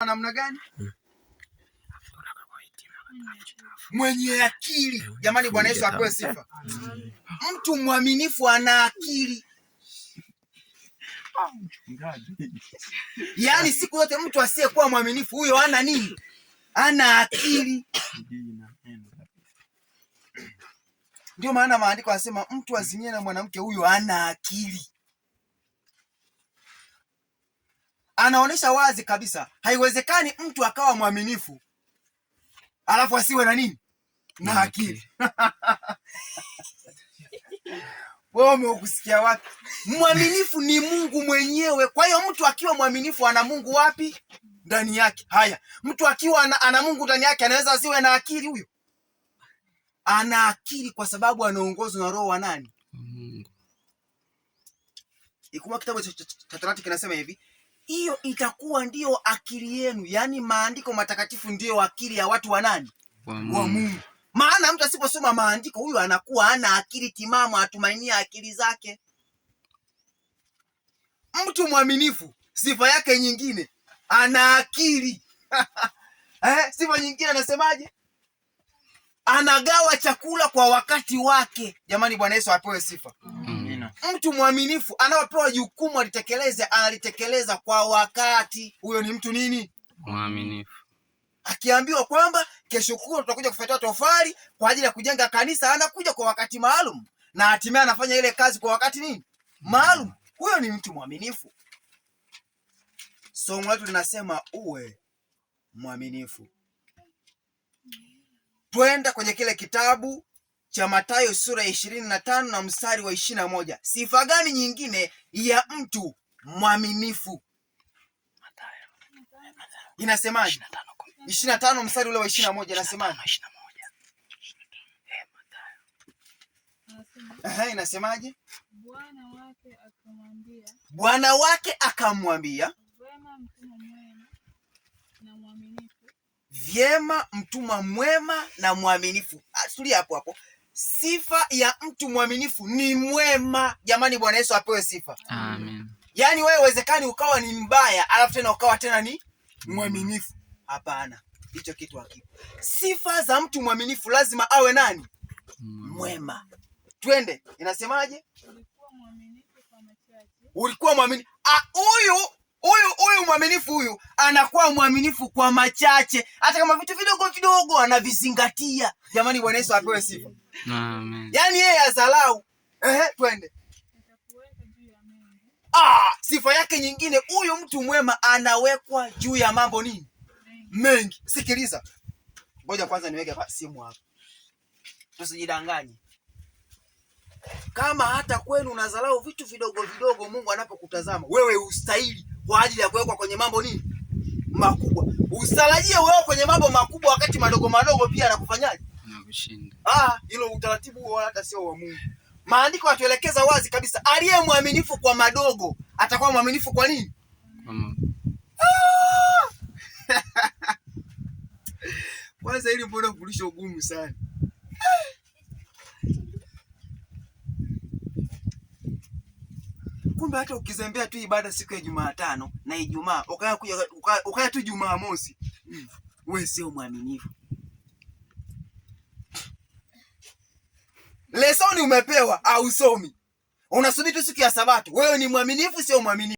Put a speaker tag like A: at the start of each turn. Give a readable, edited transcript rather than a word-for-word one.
A: Namna gani? Mwenye akili. Jamani, Bwana Yesu apewe sifa. Mtu mwaminifu ana akili. Yaani siku yote mtu asiyekuwa mwaminifu huyo ana nini? Ana akili. Ndio maana maandiko yanasema mtu azimie na mwanamke huyo ana akili. Anaonesha wazi kabisa haiwezekani mtu akawa mwaminifu alafu asiwe na nini? Na akili. Wewe umekusikia wapi? Mwaminifu ni Mungu mwenyewe. Kwa hiyo mtu akiwa mwaminifu ana Mungu wapi? Ndani yake. Haya, mtu akiwa ana Mungu ndani yake anaweza asiwe na akili huyo? Ana akili kwa sababu anaongozwa na roho wa nani? Mungu. Ikuma kitabu cha Torati kinasema hivi, hiyo itakuwa ndio akili yenu. Yaani maandiko matakatifu ndio akili ya watu wa nani? Wa Mungu. Maana mtu asiposoma maandiko huyu anakuwa ana akili timamu, atumainia akili zake. Mtu mwaminifu sifa yake nyingine ana akili. Sifa nyingine anasemaje? Anagawa chakula kwa wakati wake. Jamani, Bwana Yesu apewe sifa. Mtu mwaminifu anaopewa jukumu alitekeleze, analitekeleza kwa wakati. Huyo ni mtu nini? Mwaminifu. Akiambiwa kwamba kesho kutwa tutakuja kufuatia tofali kwa ajili ya kujenga kanisa, anakuja kwa wakati maalum na hatimaye anafanya ile kazi kwa wakati nini? Maalum. Huyo ni mtu mwaminifu. Somo letu linasema uwe mwaminifu. Twenda kwenye kile kitabu cha Mathayo sura ya 25 na mstari wa 21. Sifa gani nyingine ya mtu mwaminifu? Inasemaje? 25 mstari ule wa 21 inasemaje? Inasemaje? Bwana wake akamwambia, vyema mtumwa mwema na mwaminifu. Tulia hapo hapo. Sifa ya mtu mwaminifu ni mwema. Jamani, Bwana Yesu apewe sifa. Amen. Yaani wewe uwezekani ukawa ni mbaya alafu tena ukawa tena ni mwaminifu. Hapana. Hicho kitu hakipo. Sifa za mtu mwaminifu lazima awe nani? Mwema. Twende. Inasemaje? Ulikuwa mwaminifu. Huyu mwaminifu huyu anakuwa mwaminifu kwa machache, hata kama vitu vidogo vidogo anavizingatia. Jamani, Bwana Yesu apewe sifa. Amen. Yaani yeye azalau. Twende. Sifa yake nyingine, huyu mtu mwema anawekwa juu ya mambo nini? Mengi. Sikiliza. Ngoja kwanza niweke simu hapa. Tusijidanganye. Kama hata kwenu unazalau vitu vidogo vidogo, Mungu anapokutazama wewe ustahili kwa ajili ya kuwekwa kwenye mambo nini? Makubwa. Usitarajie wewe kwenye mambo makubwa wakati madogo madogo pia anakufanyaje? Anakushinda. Hilo utaratibu huo hata sio wa Mungu. Maandiko yatuelekeza wazi kabisa, aliye mwaminifu kwa madogo atakuwa mwaminifu kwa nini? Kwanza hili mbona kulisha ugumu sana? Kumbe hata ukizembea tu ibada siku ya Jumatano na Ijumaa, ukaya tu Jumamosi, wewe sio mwaminifu. Lesoni umepewa au somi, unasubiri tu siku ya Sabato, wewe ni mwaminifu sio mwaminifu?